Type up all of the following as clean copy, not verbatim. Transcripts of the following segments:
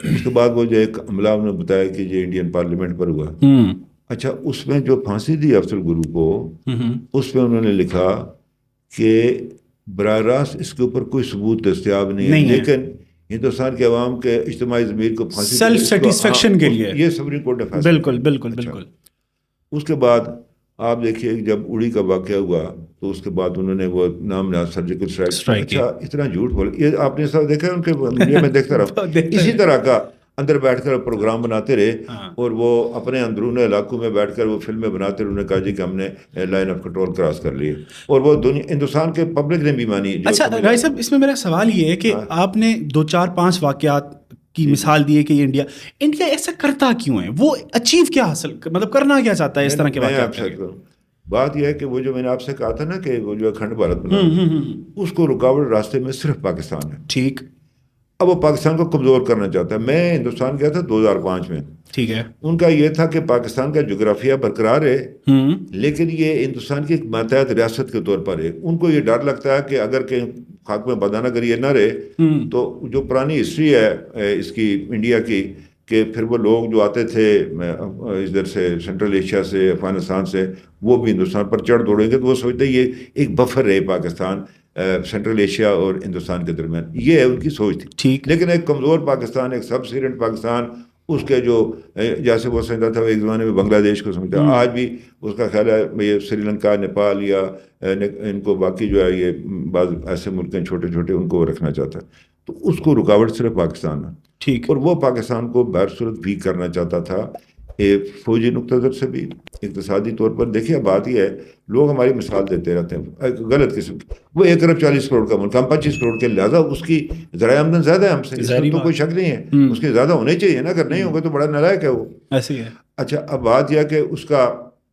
اس کے بعد وہ جو ایک عملہ نے بتایا کہ یہ انڈین پارلیمنٹ پر ہوا. اچھا اس میں جو پھانسی دی افضل گرو کو, اس میں انہوں نے لکھا کہ براہ راست اس کے اوپر کوئی ثبوت دستیاب نہیں ہے, لیکن ہندوستان کے عوام کے اجتماعی ضمیر کو پھانسی سیلف سیٹسفیکشن کے لیے یہ سپریم کورٹ نے فیصلہ. بالکل بالکل بالکل. اس کے بعد آپ دیکھیے جب اڑی کا واقعہ ہوا تو اس کے بعد انہوں نے وہ نام نہاد سرجیکل اسٹرائک. اچھا اتنا جھوٹ بول, یہ آپ نے سب دیکھا ان کے میڈیا میں دیکھتا رہا. اسی طرح کا اندر بیٹھ کر پروگرام بناتے رہے اور وہ اپنے اندرون علاقوں میں بیٹھ کر وہ فلمیں بناتے رہے. انہوں نے کہا جی کہ ہم نے لائن آف کنٹرول کراس کر لی, اور وہ ہندوستان کے پبلک نے بھی مانی. اچھا رائی صاحب, اس میں میرا سوال یہ ہے کہ آپ نے 2-4-5 واقعات کی مثال دی ہے کہ یہ انڈیا ایسا کرتا کیوں ہے, وہ اچیو کیا حاصل مطلب کرنا کیا چاہتا ہے اس طرح کے واقعات. بات یہ ہے کہ وہ جو میں نے آپ سے کہا تھا نا کہ وہ جو اکھنڈ بھارت بنا, اس کو رکاوٹ راستے میں صرف پاکستان ہے. ٹھیک, اب وہ پاکستان کو کمزور کرنا چاہتا ہے. میں ہندوستان گیا تھا 2005 میں. ٹھیک ہے, ان کا یہ تھا کہ پاکستان کا جغرافیہ برقرار ہے, لیکن یہ ہندوستان کی ایک ماتحت ریاست کے طور پر ہے. ان کو یہ ڈر لگتا ہے کہ اگر کہیں خاک میں بدانہ گر یہ نہ رہے تو جو پرانی ہسٹری ہے اس کی انڈیا کی, کہ پھر وہ لوگ جو آتے تھے ادھر سے سینٹرل ایشیا سے افغانستان سے, وہ بھی ہندوستان پر چڑھ دوڑیں گے. تو وہ سوچتے یہ ایک بفر رہے پاکستان سینٹرل ایشیا اور ہندوستان کے درمیان. یہ ہے ان کی سوچ تھی. ٹھیک, لیکن ایک کمزور پاکستان, ایک سب سیرنٹ پاکستان, اس کے جو جیسے وہ سمجھتا تھا ایک زمانے میں بنگلہ دیش کو سمجھتا, آج بھی اس کا خیال ہے یہ سری لنکا, نیپال یا ان کو باقی جو ہے یہ بعض ایسے ملک ہیں چھوٹے چھوٹے, ان کو رکھنا چاہتا ہے. تو اس کو رکاوٹ صرف پاکستان ہے. ٹھیک, اور وہ پاکستان کو بہر صورت ویک کرنا چاہتا تھا, فوجی نقطہ نظر سے بھی, اقتصادی طور پر. دیکھیے بات یہ ہے, لوگ ہماری مثال دیتے رہتے ہیں غلط قسم کی. وہ 1 ارب 40 کروڑ کا ملک, ہم 25 کروڑ کے, لہٰذا اس کی ذرائع آمدن زیادہ ہے ہم سے, اس میں تو کوئی شک نہیں ہے. اس کے زیادہ ہونے چاہیے نا, اگر نہیں ہوں گے تو بڑا نالائق ہے وہ. ایسے ہی ہے. اچھا اب بات یہ ہے کہ اس کا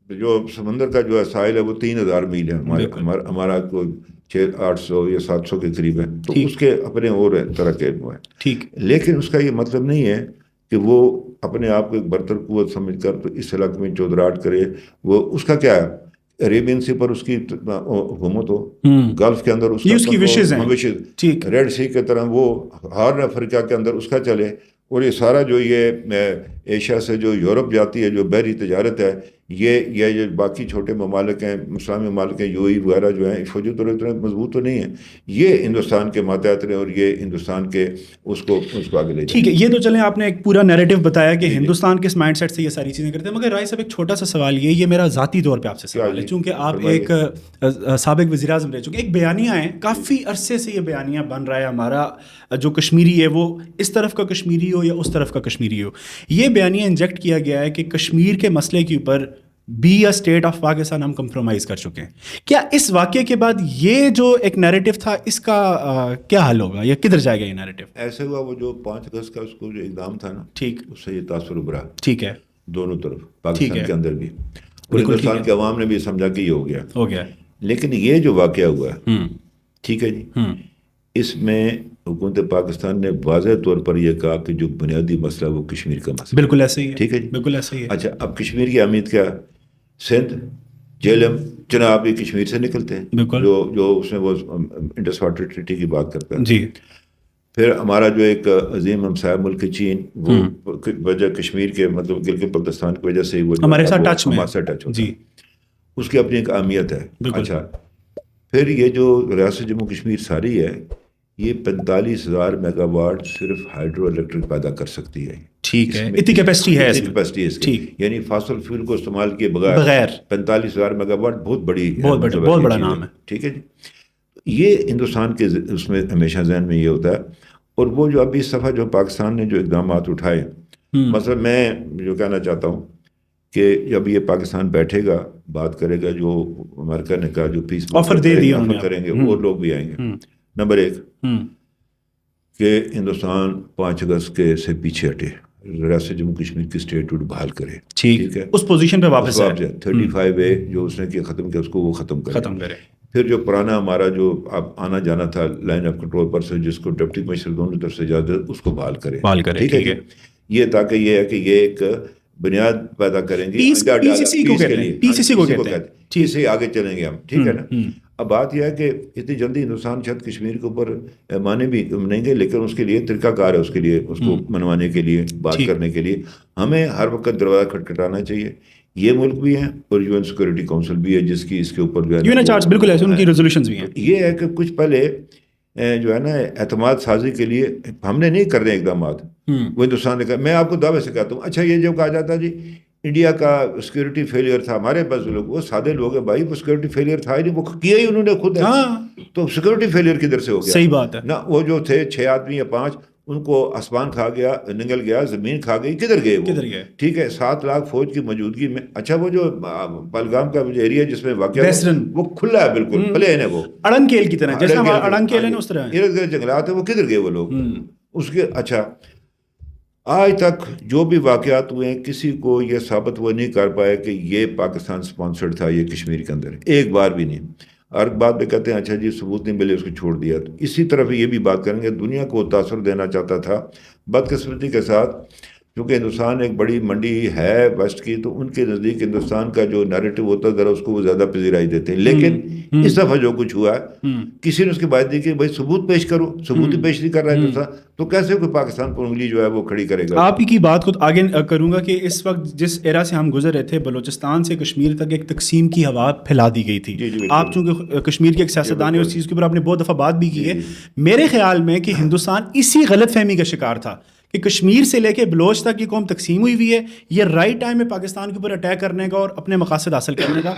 جو سمندر کا جو ساحل ہے وہ 3000 میل ہے, ہمارا کوئی 600-800 یا 700 کے قریب ہے. تو اس کے اپنے اور طرح کے وہ ہیں. ٹھیک, لیکن اس کا یہ مطلب نہیں ہے کہ وہ اپنے آپ کو ایک برتر قوت سمجھ کر تو اس علاقے میں چودراہٹ کرے. وہ اس کا کیا ہے, عربین سی پر اس کی حکومت ہو, گلف کے اندر اس کی وشز ہیں, ریڈ سی کے طرح وہ ہارن افریقہ کے اندر اس کا چلے. اور یہ سارا جو یہ ایشیا سے جو یورپ جاتی ہے جو بحری تجارت ہے, یہ جو باقی چھوٹے ممالک ہیں, اسلامی ممالک ہیں, UAE وغیرہ جو ہیں, فوجی طور پر مضبوط تو نہیں ہیں. یہ ہندوستان کے ماتحت رہے اور یہ ہندوستان کے اس کو آگے لے جائیں. ٹھیک ہے, یہ تو چلیں آپ نے ایک پورا نیریٹو بتایا کہ ہندوستان کے مائنڈ سیٹ سے یہ ساری چیزیں کرتے ہیں. مگر رائے صاحب ایک چھوٹا سا سوال, یہ میرا ذاتی طور پہ آپ سے سوال ہے, چونکہ آپ ایک سابق وزیر اعظم رہ چکے. ایک بیانیہ ہے, کافی عرصے سے یہ بیانیہ بن رہا ہے, ہمارا جو کشمیری ہے وہ اس طرف کا کشمیری ہو یا اس طرف کا کشمیری ہو. یہ بیانیہ انجیکٹ کیا گیا ہے کہ کشمیر کے مسئلے کے اوپر be a state of Pakistan ہم کمپرومائز کر چکے ہیں. کیا اس واقعے کے بعد یہ جو ایک نیریٹو تھا اس کا کیا حل ہوگا یا کدھر جائے گا یہ نیریٹو؟ ایسے ہوا وہ جو 5 اگست کا اس کو جو اقدام تھا نا, ٹھیک, اس سے یہ تاثر ابھرا. ٹھیک ہے, دونوں طرف, پاکستان کے اندر بھی اور ہندوستان کے عوام نے بھی سمجھا کہ یہ ہو گیا. لیکن یہ جو واقعہ ہوا ہے, ٹھیک ہے جی, اس میں حکومت پاکستان نے واضح طور پر یہ کہا کہ جو بنیادی مسئلہ وہ کشمیر کا مسئلہ. بالکل ایسے ہی ہے. ٹھیک ہے جی, بالکل ایسے ہی ہے. اچھا اب کشمیر کی اہمیت کیا, سندھ, جہلم, چناب یہ کشمیر سے نکلتے ہیں, جو اس میں وہ انڈس واٹر ٹریٹی کی بات کرتا ہے. جی, پھر ہمارا جو ایک عظیم ہمسایہ ملک چین, وہ وجہ کشمیر کے مطلب گلگت بلتستان کی وجہ سے وہ ہمارے ساتھ ٹچ ہوتا جی, اس کی اپنی ایک اہمیت ہے. اچھا پھر یہ جو ریاست جموں کشمیر ساری ہے, یہ 45,000 میگا واٹ صرف ہائیڈرو الیکٹرک پیدا کر سکتی ہے. ٹھیک ہے, اتنی کیپیسٹی ہے اس کی, یعنی فاسل فیول کو استعمال کیے بغیر 45,000 میگا واٹ بہت بڑا نام ہے. ٹھیک ہے جی, یہ ہندوستان کے اس میں ہمیشہ ذہن میں یہ ہوتا ہے. اور وہ جو ابھی اس دفعہ جو پاکستان نے جو اقدامات اٹھائے, مثلا میں جو کہنا چاہتا ہوں کہ جب یہ پاکستان بیٹھے گا, بات کرے گا, جو امریکہ نے کہا جو پیس آفر دے دیا کریں گے, اور لوگ بھی آئیں گے. نمبر 1 کہ ہندوستان 5 اگست کے سے پیچھے ہٹے, ریاست جموں کشمیر کی اسٹیٹ ہوڈ بحال کرے. ٹھیک ہے, اس پوزیشن پہ واپس 35A جو اس نے کیا ختم کیا, اس کو وہ ختم کرے. پھر جو پرانا ہمارا جو اب آنا جانا تھا لائن آف کنٹرول پر سے, جس کو ڈپٹی کمشنر دونوں طرف سے اجازت, اس کو بحال کرے. ٹھیک ہے, یہ تاکہ یہ ہے کہ یہ ایک بنیاد پیدا کریں گے PCC کو کہتے ہیں, اس سے آگے چلیں گے ہم. ٹھیک ہے نا. اب بات یہ ہے کہ اتنی جلدی ہندوستان شاید کشمیر کے اوپر مانے بھی نہیں گے، لیکن اس کے لیے طریقہ کار ہے، اس کے لیے اس کو منوانے کے لیے، بات کرنے کے لیے ہمیں ہر وقت دروازہ کھٹکھٹانا چاہیے. یہ ملک بھی ہیں اور UN سیکورٹی کونسل بھی ہے جس کی اس کے اوپر جو ہے چارٹس بالکل ایسے ان کی ریزولوشنز بھی ہیں. یہ ہے کہ کچھ پہلے جو ہے نا اعتماد سازی کے لیے ہم نے نہیں کرنے اقدامات، وہ ہندوستان نے کہا. میں آپ کو دعوے سے کہتا ہوں، اچھا یہ جو کہا جاتا جی انڈیا کا سیکورٹی فیلئر تھا، ہمارے پاس لوگ وہ سادے لوگ ہیں بھائی، وہ سیکورٹی فیلئر تھا ہی نہیں، وہ کیا ہی انہوں نے خود ہے. تو سیکورٹی فیلئر کدھر سے ہو گیا؟ صحیح بات ہے نا. وہ جو تھے 6 آدمی یا 5، ان کو آسمان کھا گیا، نگل گیا، زمین کھا گئی، کدھر گئے وہ؟ ٹھیک ہے 7 لاکھ فوج کی موجودگی میں. اچھا وہ جو پہلگام کا ایریا جس میں واقعہ وہ کھلا ہے، بالکل پلین ہے، وہ اڑن کیل کی طرح، جیسے اڑن کیل ہے نا اس طرح ارد گرد جنگلات ہیں. وہ کدھر گئے وہ لوگ اس کے؟ اچھا آج تک جو بھی واقعات ہوئے ہیں کسی کو یہ ثابت وہ نہیں کر پائے کہ یہ پاکستان سپانسرڈ تھا یہ کشمیر کے اندر، ایک بار بھی نہیں. اور بعد میں کہتے ہیں اچھا جی ثبوت نہیں ملے اس کو چھوڑ دیا. تو اسی طرف یہ بھی بات کریں گے، دنیا کو تاثر دینا چاہتا تھا. بدقسمتی کے ساتھ کیونکہ ہندوستان ایک بڑی منڈی ہے ویسٹ کی، تو ان کے نزدیک ہندوستان کا جو نیریٹو ہوتا ہے ذرا اس کو وہ زیادہ پذیرائی دیتے ہیں. لیکن اس دفعہ جو کچھ ہوا ہے کسی نے اس کی بات دی کہ بھائی ثبوت پیش کرو، ثبوت ہی پیش نہیں کر رہا ہے ہندوستان، تو کیسے کوئی پاکستان پر انگلی جو ہے وہ کھڑی کرے گا؟ آپ ہی کی بات کو آگے کروں گا کہ اس وقت جس ایرا سے ہم گزر رہے تھے، بلوچستان سے کشمیر تک ایک تقسیم کی ہوا پھیلا دی گئی تھی. آپ چونکہ کشمیر کے ایک سیاستدان ہیں، اس چیز کے اوپر آپ نے بہت دفعہ بات بھی کی ہے. میرے خیال میں کہ ہندوستان اسی غلط فہمی کا شکار تھا کہ کشمیر سے لے کے بلوچ تک یہ قوم تقسیم ہوئی ہوئی ہے، یہ رائٹ ٹائم ہے پاکستان کے اوپر اٹیک کرنے کا اور اپنے مقاصد حاصل کرنے کا.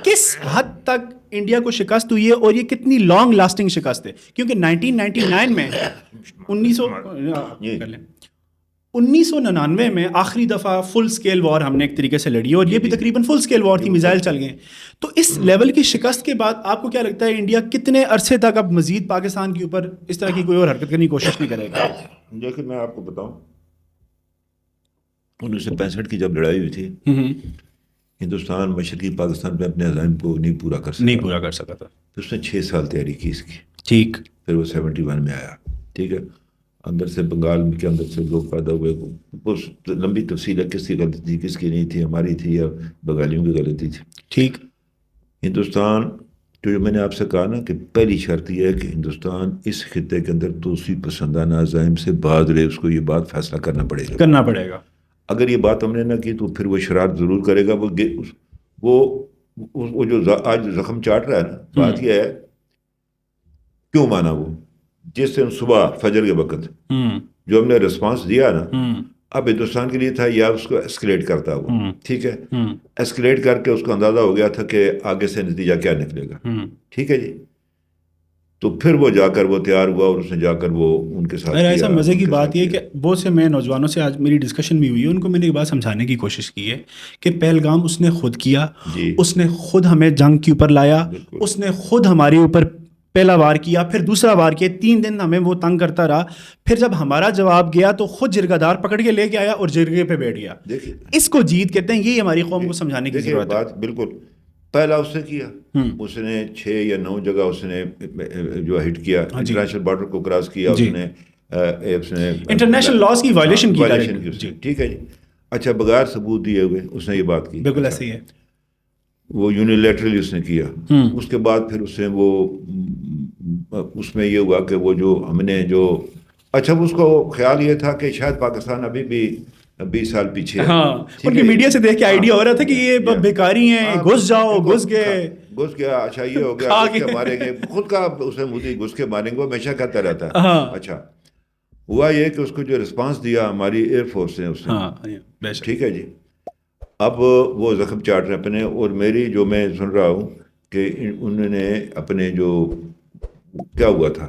کس حد تک انڈیا کو شکست ہوئی ہے اور یہ کتنی لانگ لاسٹنگ شکست ہے؟ کیونکہ 1999 میں 1999 میں آخری دفعہ فل سکیل وار ہم نے ایک طریقے سے لڑی، اور یہ بھی تقریباً فل سکیل وار تھی، میزائل چل گئے. تو اس لیول کی شکست کے بعد آپ کو کیا لگتا ہے انڈیا کتنے عرصے تک اب مزید پاکستان کے اوپر اس طرح کی کوئی اور حرکت کرنے کی کوشش نہیں کرے گا؟ دیکھیں میں آپ کو بتاؤں، 1965 کی جب لڑائی ہوئی تھی ہندوستان مشرقی پاکستان میں اپنے عزائم کو نہیں پورا کر سکا تھا. تو اس نے 6 سال تیاری کی اس کی. ٹھیک. پھر وہ 71 میں آیا. ٹھیک ہے. اندر سے بنگال کے اندر سے لوگ پیدا ہوئے. اس لمبی تفصیل ہے کس کی غلطی تھی کس کی نہیں تھی، ہماری تھی یا بنگالیوں کی غلطی تھی. ٹھیک. ہندوستان جو میں نے آپ سے کہا نا کہ پہلی شرط یہ ہے کہ ہندوستان اس خطے کے اندر توسیع پسندانہ عزائم سے باز رہے. اس کو یہ بات فیصلہ کرنا پڑے گا. اگر یہ بات ہم نے نہ کی تو پھر وہ شرارت ضرور کرے گا. وہ جو آج زخم چاٹ رہا ہے نا، بات یہ ہے کیوں مانا وہ جس دن صبح فجر کے وقت جو ہم نے رسپانس دیا نا، اب ہندوستان کے لیے تھا یا اس کو ایسکلیٹ کرتا وہ. ٹھیک ہے. ایسکلیٹ کر کے اس کو اندازہ ہو گیا تھا کہ آگے سے نتیجہ کیا نکلے گا. ٹھیک ہے جی. تو پھر وہ جا کر وہ تیار ہوا اور اس نے جا کر وہ ان کے ساتھ. ایسا مزے کی بات یہ ہے کہ بہت سے میں نوجوانوں سے آج میری ڈسکشن بھی ہوئی ہے، ان کو میں نے ایک بات سمجھانے کی کوشش کی ہے کہ پہلگام اس نے خود کیا، اس نے خود ہمیں جنگ کے اوپر لایا، اس نے خود ہمارے اوپر پہلا وار کیا، پھر دوسرا وار کیا، 3 دن ہمیں وہ تنگ کرتا رہا. پھر جب ہمارا جواب گیا تو خود جرگہ دار پکڑ کے لے کے آیا اور جرگے پہ بیٹھ گیا. اس کو جیت کہتے ہیں. یہ ہماری قوم کو سمجھانے کی ضرورت ہے. بالکل. پہلا اس نے کیا، اس نے 6 یا 9 جگہ اس نے جو ہٹ کیا، انٹرنیشنل بارڈر کو کراس کیا، اس نے انٹرنیشنل لاز کی وائلیشن کی. ٹھیک ہے جی. اچھا بغیر ثبوت دیے ہوئے اس نے یہ بات کی. بالکل ایسے ہی ہے. وہ یونیلیٹرلی اس نے کیا. اس کے بعد پھر اس نے وہ اس میں یہ ہوا کہ وہ جو ہم نے جو اچھا اس کو خیال یہ تھا کہ شاید پاکستان ابھی بھی 20 سال پیچھے ہے. ان کی میڈیا سے دیکھ کے آئیڈیا ہو رہا تھا کہ یہ بیکاری ہیں، گھس جاؤ، گھس گیا. اچھا یہ ہو گیا کہ ماریں گے خود کا اس نے مجھے گھس کے ماریں گے، وہ ہمیشہ کہتا رہتا ہے. اچھا ہوا یہ کہ اس کو جو رسپانس دیا ہماری ایئر فورس نے اس نے. ٹھیک ہے جی. اب وہ زخم چاٹ رہے اپنے، اور میری جو میں سن رہا ہوں کہ انہوں نے اپنے جو کیا ہوا تھا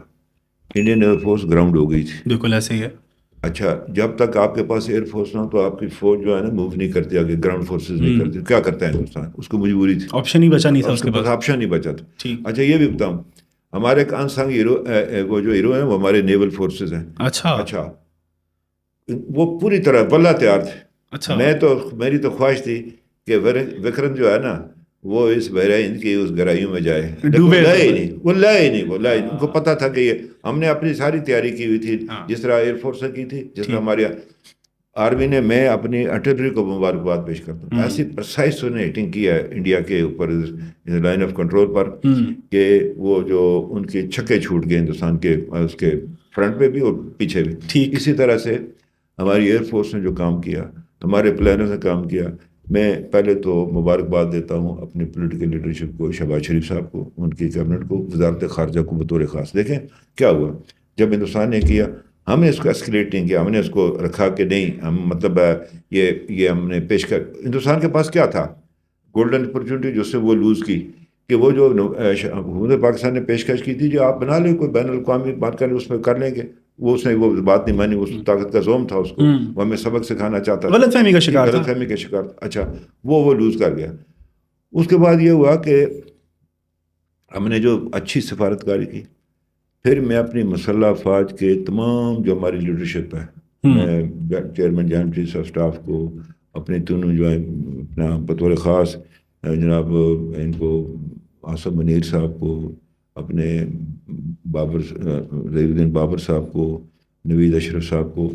انڈین ایئر فورس گراؤنڈ ہو گئی تھی. بالکل ایسے ہی ہے. اچھا جب تک آپ کے پاس ایئر فورس نہ ہو تو آپ کی فوج جو ہے نا موو نہیں کرتی آگے، گراؤنڈ فورسز نہیں کرتی. کیا کرتا ہے ہندوستان؟ اس کو مجبوری تھی، آپشن ہی بچا نہیں تھا، اس کے پاس آپشن نہیں بچا تھا. اچھا یہ بھی بتاؤں، ہمارے ایک انسنگ ہیرو وہ جو ہیرو ہیں وہ ہمارے نیول فورسز ہیں. اچھا وہ پوری طرح بلہ تیار تھے. میری تو خواہش تھی کہ وکرم جو ہے نا وہ اس بحیرہ ہند کی اس گہرائیوں میں جائے. وہ لائے نہیں. ان کو پتا تھا کہ یہ ہم نے اپنی ساری تیاری کی ہوئی تھی، جس طرح ایئر فورس نے کی تھی، جس طرح ہمارے. آرمی نے میں اپنی آرٹلری کو مبارکباد پیش کرتا ہوں. ایسی پرسائز انہوں نے ہٹنگ کی ہے انڈیا کے اوپر لائن آف کنٹرول پر کہ وہ جو ان کے چھکے چھوٹ گئے ہندوستان کے اس کے فرنٹ پہ بھی اور پیچھے بھی. اسی طرح سے ہماری ایئر فورس نے جو کام کیا, ہمارے پلانرز نے کام کیا. میں پہلے تو مبارکباد دیتا ہوں اپنی پولیٹیکل لیڈرشپ کو, شہباز شریف صاحب کو, ان کی کیبنٹ کو, وزارت خارجہ کو بطور خاص. دیکھیں کیا ہوا جب ہندوستان نے کیا, ہم نے اس کو اسکلیٹ نہیں کیا, ہم نے اس کو رکھا کہ نہیں ہم مطلب یہ ہم نے پیش کر. ہندوستان کے پاس کیا تھا گولڈن اپرچونٹی جو سے وہ لوز کی کہ وہ جو حکومت پاکستان نے پیشکش کی تھی جو آپ بنا لیں کوئی بین الاقوامی بات کریں اس میں کر لیں گے, وہ اس نے وہ بات نہیں مانی, اس طاقت کا زوم تھا اس کو, وہ ہمیں سبق سکھانا چاہتا تھا, غلط فہمی کا شکار غلط فہمی کا شکار. اچھا وہ لوز کر گیا. اس کے بعد یہ ہوا کہ ہم نے جو اچھی سفارتکاری کی, پھر میں اپنی مسلح افواج کے تمام جو ہماری لیڈرشپ ہے, میں chairman joint chief of staff کو, اپنے تینوں جو ہے اپنا بطور خاص جناب ان کو آصف منیر صاحب کو, اپنے بابر ظہیر الدین بابر صاحب کو, نوید اشرف صاحب کو,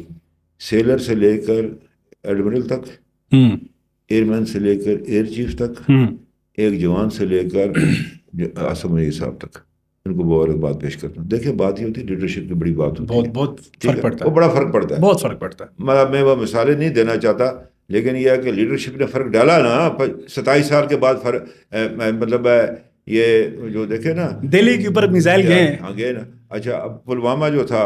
سیلر سے لے کر ایڈمرل تک, ایئر مین سے لے کر ایئر چیف تک, ایک جوان سے لے کر آصف منیر صاحب تک, ان کو بہت بات پیش کرتا ہوں. دیکھیں بات یہ ہوتی ہے لیڈرشپ کی بڑی بات ہوتی ہے, بہت فرق پڑتا ہے, وہ بڑا فرق پڑتا ہے, بہت فرق پڑتا ہے. میں وہ مثالیں نہیں دینا چاہتا, لیکن یہ ہے کہ لیڈرشپ نے فرق ڈالا نا 27 سال کے بعد فرق, مطلب یہ جو دیکھیں نا دہلی کے اوپر میزائل گئے نا. اچھا اب پلوامہ جو تھا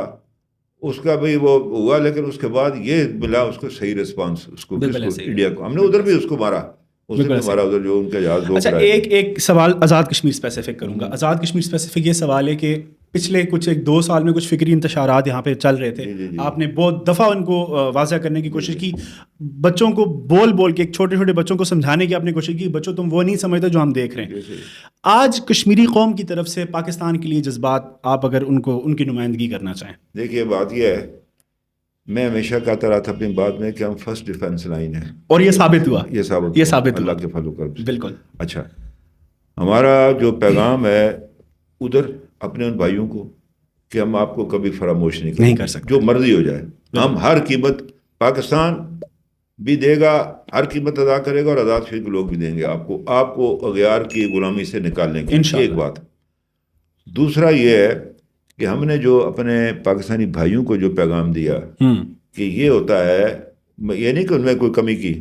اس کا بھی وہ ہوا, لیکن اس کے بعد یہ ملا اس کو صحیح ریسپانس, اس کو انڈیا کو, ہم نے ادھر بھی اس کو مارا, اس نے ہمارا ادھر جو ان کا جہاز. اچھا ایک سوال آزاد کشمیر اسپیسیفک کروں گا. آزاد کشمیر اسپیسیفک یہ سوال ہے کہ پچھلے کچھ 1-2 سال میں کچھ فکری انتشارات یہاں پہ چل رہے تھے, آپ نے بہت دفعہ ان کو واضح کرنے کی کوشش کی, بچوں کو بول کے, ایک چھوٹے بچوں کو سمجھانے کی آپ نے کوشش کی, بچوں تم وہ نہیں سمجھتے جو ہم دیکھ رہے ہیں. آج کشمیری قوم کی طرف سے پاکستان کے لیے جذبات آپ اگر ان کی نمائندگی کرنا چاہیں. دیکھیے بات یہ ہے, میں ہمیشہ کہتا رہا تھا اپنی بات میں کہ ہم فرسٹ ڈیفینس لائن ہیں, اور یہ ثابت ہوا, یہ ثابت اللہ کے فضل و کرم سے. بالکل. اچھا ہمارا جو پیغام ہے ادھر اپنے ان بھائیوں کو کہ ہم آپ کو کبھی فراموش نہیں کر سکتے, جو مرضی ہو جائے, ہم ہر قیمت, پاکستان بھی دے گا, ہر قیمت ادا کرے گا, اور آزاد فکر لوگ بھی دیں گے آپ کو اغیار کی غلامی سے نکالنے کی. ایک بات. دوسرا یہ ہے کہ ہم نے جو اپنے پاکستانی بھائیوں کو جو پیغام دیا کہ یہ ہوتا ہے, یہ نہیں کہ ان میں کوئی کمی کی,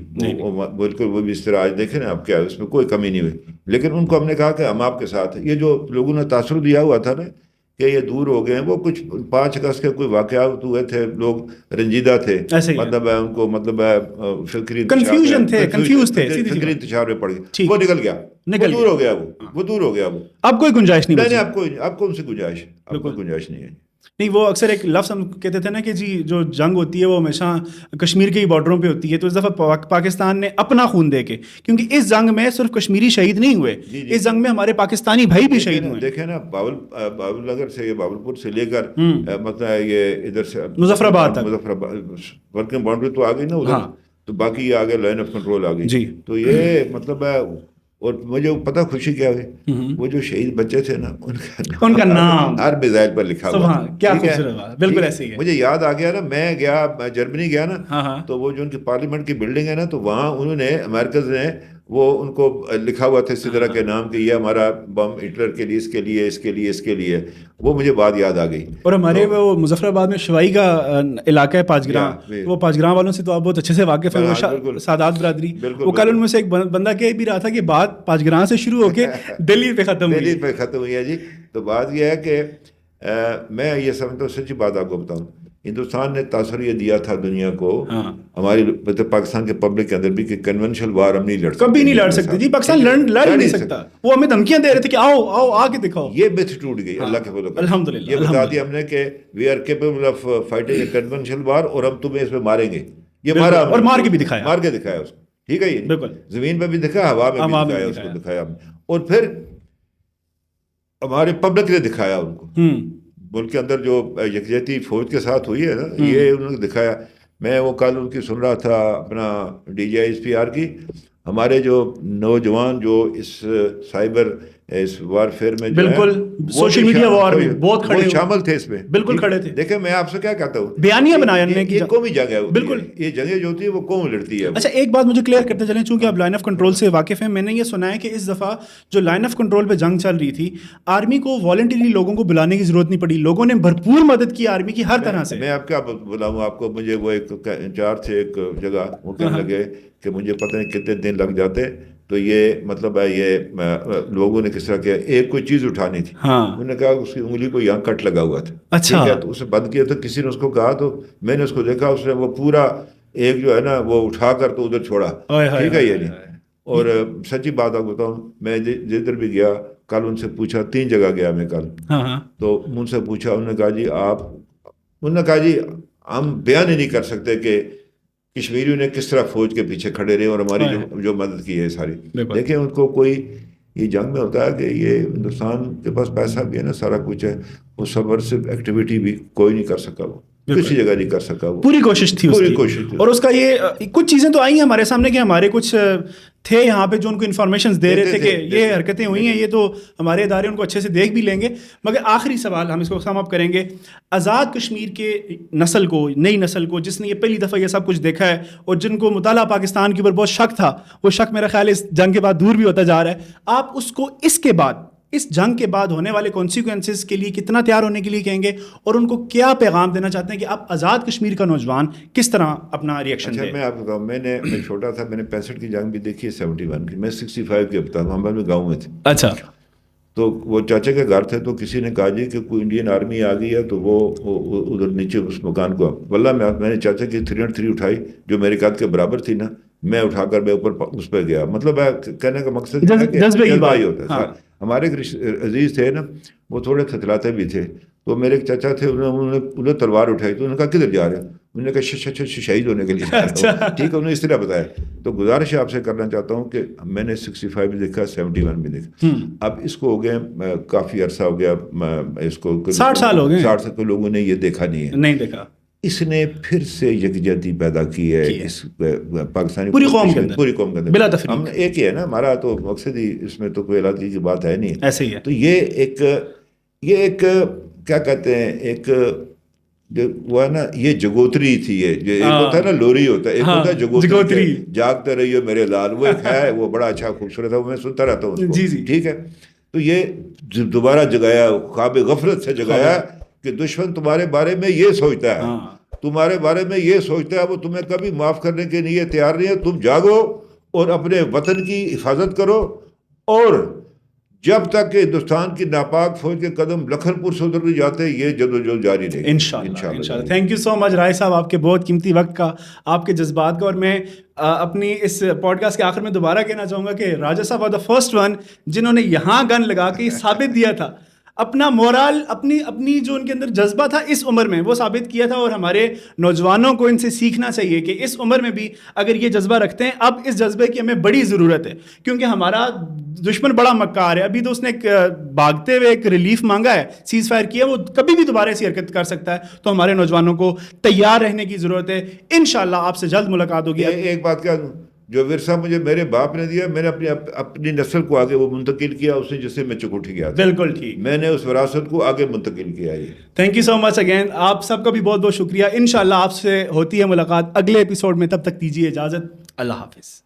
بالکل وہ بھی اس طرح آج دیکھیں نا آپ کیا, اس میں کوئی کمی نہیں ہوئی, لیکن ان کو ہم نے کہا کہ ہم آپ کے ساتھ. یہ جو لوگوں نے تاثر دیا ہوا تھا نا کہ یہ دور ہو گئے ہیں, وہ کچھ 5 اگست کے کوئی واقعات ہوئے تھے, لوگ رنجیدہ تھے, مطلب ہے ان کو مطلب ہے فکری انتشار میں پڑ گئے, وہ نکل گیا, وہ دور ہو گیا, وہ اب کوئی گنجائش نہیں, اب کون سی گنجائش, اب کوئی گنجائش نہیں ہے. نہیں, وہ اکثر ایک لفظ ہم کہتے تھے نا کہ جی جو جنگ ہوتی ہے وہ ہمیشہ کشمیر کے ہی بارڈروں پہ ہوتی ہے, تو اس دفعہ پاکستان نے اپنا خون دے کے, کیونکہ اس جنگ میں صرف کشمیری شہید نہیں ہوئے, اس جنگ میں ہمارے پاکستانی بھائی بھی شہید ہوئے. دیکھیں نا باول نگر سے, باولپور سے لے کر مطلب یہ ادھر سے مظفر آباد ورکنگ باؤنڈری تو آ گئی نا ادھر, تو باقی یہ آگے لائن آف کنٹرول آ گئی. تو یہ مطلب ہے, اور مجھے پتہ خوشی کیا ہوئی, وہ جو شہید بچے تھے نا ان کا نام ہر میزائل پر لکھا ہوا, کیا بالکل ایسے ہی ہے. مجھے یاد آ گیا نا, میں جرمنی گیا نا, تو وہ جو ان کی پارلیمنٹ کی بلڈنگ ہے نا, تو وہاں انہوں نے امریکز نے وہ ان کو لکھا ہوا تھا اسی طرح کے نام کہ یہ ہمارا بم ہٹلر کے لیے, اس کے لیے, وہ مجھے بات یاد آ گئی. اور ہمارے وہ مظفر آباد میں شوائی کا علاقہ ہے پاجگراں, وہ پاجگراں والوں سے تو آپ بہت اچھے سے واقف ہیں, سادات برادری. وہ کل ان میں سے ایک بندہ کہہ بھی رہا تھا کہ بات پاجگراں سے شروع ہو کے دلی پہ ختم ہوئی ہے جی. تو بات یہ ہے کہ میں یہ سمجھتا ہوں, سچی بات آپ کو بتاؤں, ہندوستان نے تاثر یہ دیا تھا دنیا کو, ہماری پاکستان کے پبلک کے اندر بھی, کہ کنونشل وار ہم نہیں لڑ سکتے, کبھی نہیں لڑ سکتے جی, پاکستان لڑ نہیں سکتا. وہ ہمیں دھمکیاں دے رہے تھے کہ آؤ آ کے دکھاؤ, یہ بت ٹوٹ گئی اللہ کے فضل و کرم. الحمدللہ یہ بتا دیا ہم نے کہ we are capable of fighting a conventional war, اور ہم تمہیں اس میں ماریں گے. یہ مارا, اور مار کے بھی دکھایا اس کو, ٹھیک ہے, یہ بالکل زمین پہ بھی دکھایا, ہوا میں بھی دکھایا, اس کو دکھایا, اور پھر ہمارے پبلک نے دکھایا ان کو. ملک کے اندر جو یکجہتی فوج کے ساتاتھ ہوئی ہے نا, یہ انہوں نے دکھایا. میں وہ کل ان کی سن رہا تھا اپنا DGI SPR کی, ہمارے جو نوجوان جو اس سائبر اس وارفیئر میں بالکل سوشل میڈیا وار میں بہت کھڑے شامل تھے اس میں، بالکل کھڑے تھے. دیکھیں میں آپ سے کیا کہتا ہوں، بیانیہ بنانے کی قومی جنگ ہے، بالکل یہ جنگیں جو ہوتی ہے وہ قوم لڑتی ہے. اچھا ایک بات مجھے کلیئر کرتے چلیں، چونکہ آپ لائن آف کنٹرول سے واقف ہیں، میں نے یہ سنا ہے کہ اس دفعہ جو لائن آف کنٹرول پہ جنگ چل رہی تھی، آرمی کو والنٹری لوگوں کو بلانے کی ضرورت نہیں پڑی، لوگوں نے بھرپور مدد کی آرمی کی ہر طرح سے. میں آپ کیا بتاؤں آپ کو، مجھے وہ ایک انچارج تھے ایک جگہ، وہ کہنے لگے کہ مجھے پتہ نہیں کتنے دن لگ جاتے، تو یہ مطلب ہے یہ لوگوں نے کس طرح کیا، ایک کوئی چیز اٹھانی تھی، انہوں نے کہا اس کی انگلی کو یہاں کٹ لگا ہوا تھا، اچھا تو اسے بند کیا، تو کسی نے اس کو کہا، تو میں نے اس کو دیکھا، اس نے وہ پورا ایک جو ہے نا وہ اٹھا کر تو ادھر چھوڑا، ٹھیک ہے یہ نہیں. اور سچی بات آپ بتاؤں، میں جدھر بھی گیا، کل ان سے پوچھا، 3 جگہ گیا میں کل، تو ان سے پوچھا، انہوں نے کہا جی انہوں نے کہا جی ہم بیان ہی نہیں کر سکتے کہ کشمیریوں نے کس طرح فوج کے پیچھے کھڑے رہے اور ہماری جو مدد کی ہے ساری. دیکھیں ان کو کوئی یہ جنگ میں ہوتا ہے کہ یہ ہندوستان کے پاس پیسہ بھی ہے نا، سارا کچھ ہے، وہ سبورسو ایکٹیویٹی بھی کوئی نہیں کر سکا، وہ کسی جگہ نہیں کر سکا، وہ پوری کوشش تھی، پوری کوشش تھی. اور اس کا یہ کچھ چیزیں تو آئی ہیں ہمارے سامنے کہ ہمارے کچھ تھے یہاں پہ جو ان کو انفارمیشنز دے رہے تھے کہ یہ حرکتیں ہوئی ہیں، یہ تو ہمارے ادارے ان کو اچھے سے دیکھ بھی لیں گے. مگر آخری سوال ہم اس کو سم اپ کریں گے، آزاد کشمیر کے نسل کو، نئی نسل کو، جس نے یہ پہلی دفعہ یہ سب کچھ دیکھا ہے اور جن کو مطالعہ پاکستان کے اوپر بہت شک تھا، وہ شک میرا خیال اس جنگ کے بعد دور بھی ہوتا جا رہا ہے، آپ اس کو اس کے بعد، اس جنگ کے بعد ہونے والے کانسیکوینسز کے لیے کتنا تیار ہونے کے لیے کہیں گے، اور ان کو کیا پیغام دینا چاہتے ہیں کہ اب آزاد کشمیر کا نوجوان کس طرح اپنا ریئیکشن دے؟ میں آپ کو بتاؤں، میں چھوٹا تھا، میں نے 65 کی جنگ بھی دیکھی ہے، 71 کی، میں 65 کے بتا ہوں، ہم گاؤں میں تھے. اچھا، تو وہ چاچا کے گھر تھے، تو کسی نے کہا جی کہ کوئی انڈین آرمی آ گئی ہے، تو وہ ادھر نیچے اس مکان کو، واللہ میں نے چاچا کی 303 اٹھائی جو میرے قد کے برابر تھی نا، میں اٹھا کر میں اوپر اس پہ گیا. مطلب کہنے کا مقصد جذبہ ہی ہوتا ہے. ہمارے ایک عزیز تھے نا، وہ تھوڑے تھتلاتے بھی تھے، تو میرے ایک چچا تھے، انہوں نے تلوار اٹھائی، تو انہوں نے کہا کدھر جا رہے ہیں؟ انہوں نے کہا شہید ہونے کے لیے جا رہا ہوں. ٹھیک ہے، انہوں نے اس طرح بتایا. تو گزارش آپ سے کرنا چاہتا ہوں کہ میں نے 65 بھی دیکھا، 71 بھی دیکھا، اب اس کو ہو گئے کافی عرصہ ہو گیا، اس کو 60 سال ہو گئے، 60 سال، تو لوگوں نے یہ دیکھا نہیں دیکھا. اس نے پھر سے یکجہتی پیدا کی ہے اس پاکستانی پوری قوم کے اندر بلا تفریق. ہم ایک ہی ہے نا، ہمارا تو مقصد ہی اس میں تو کوئی علاقے کی بات ہے نہیں، ایسے ہی ہے. تو یہ ایک کیا کہتے ہیں، ایک وہ ہے نا، یہ جگوتری تھی، یہ ایک ہوتا ہے نا لوری ہوتا ہے، ایک ہوتا ہے جگوتری، جاگتے رہیے میرے لال، وہ ایک ہے، وہ بڑا اچھا خوبصورت ہے، وہ میں سنتا رہتا ہوں اس کو. ٹھیک ہے، تو یہ دوبارہ جگایا، خواب غفلت سے جگایا کہ دشمن تمہارے بارے میں یہ سوچتا ہے، تمہارے بارے میں یہ سوچتا ہے، وہ تمہیں کبھی معاف کرنے کے لیے تیار نہیں ہے. تم جاگو اور اپنے وطن کی حفاظت کرو، اور جب تک کہ ہندوستان کی ناپاک فوج کے قدم لکھن پور سے ادھر نہیں جاتے، یہ جدوجہد جاری رہے گی انشاءاللہ. تھینک یو سو مچ راہی صاحب، آپ کے بہت قیمتی وقت کا، آپ کے جذبات کا. اور میں اپنی اس پوڈ کاسٹ کے آخر میں دوبارہ کہنا چاہوں گا کہ راجہ صاحب آر دا فرسٹ ون جنہوں نے یہاں گن لگا کے ثابت دیا تھا، اپنا مورال، اپنی جو ان کے اندر جذبہ تھا اس عمر میں، وہ ثابت کیا تھا. اور ہمارے نوجوانوں کو ان سے سیکھنا چاہیے کہ اس عمر میں بھی اگر یہ جذبہ رکھتے ہیں، اب اس جذبے کی ہمیں بڑی ضرورت ہے، کیونکہ ہمارا دشمن بڑا مکار ہے. ابھی تو اس نے ایک بھاگتے ہوئے ایک ریلیف مانگا ہے، سیز فائر کیا، وہ کبھی بھی دوبارہ ایسی حرکت کر سکتا ہے. تو ہمارے نوجوانوں کو تیار رہنے کی ضرورت ہے. انشاءاللہ آپ سے جلد ملاقات ہوگی. ایک بات کیا، جو ورثہ مجھے میرے باپ نے دیا، میں نے اپنی نسل کو آگے وہ منتقل کیا، اس نے جس سے میں چکوٹھی گیا تھا. بالکل ٹھیک، میں نے اس وراثت کو آگے منتقل کیا. Thank you so much again, آپ سب کا بھی بہت بہت شکریہ. انشاءاللہ آپ سے ہوتی ہے ملاقات اگلے ایپیسوڈ میں، تب تک دیجیے اجازت. اللہ حافظ.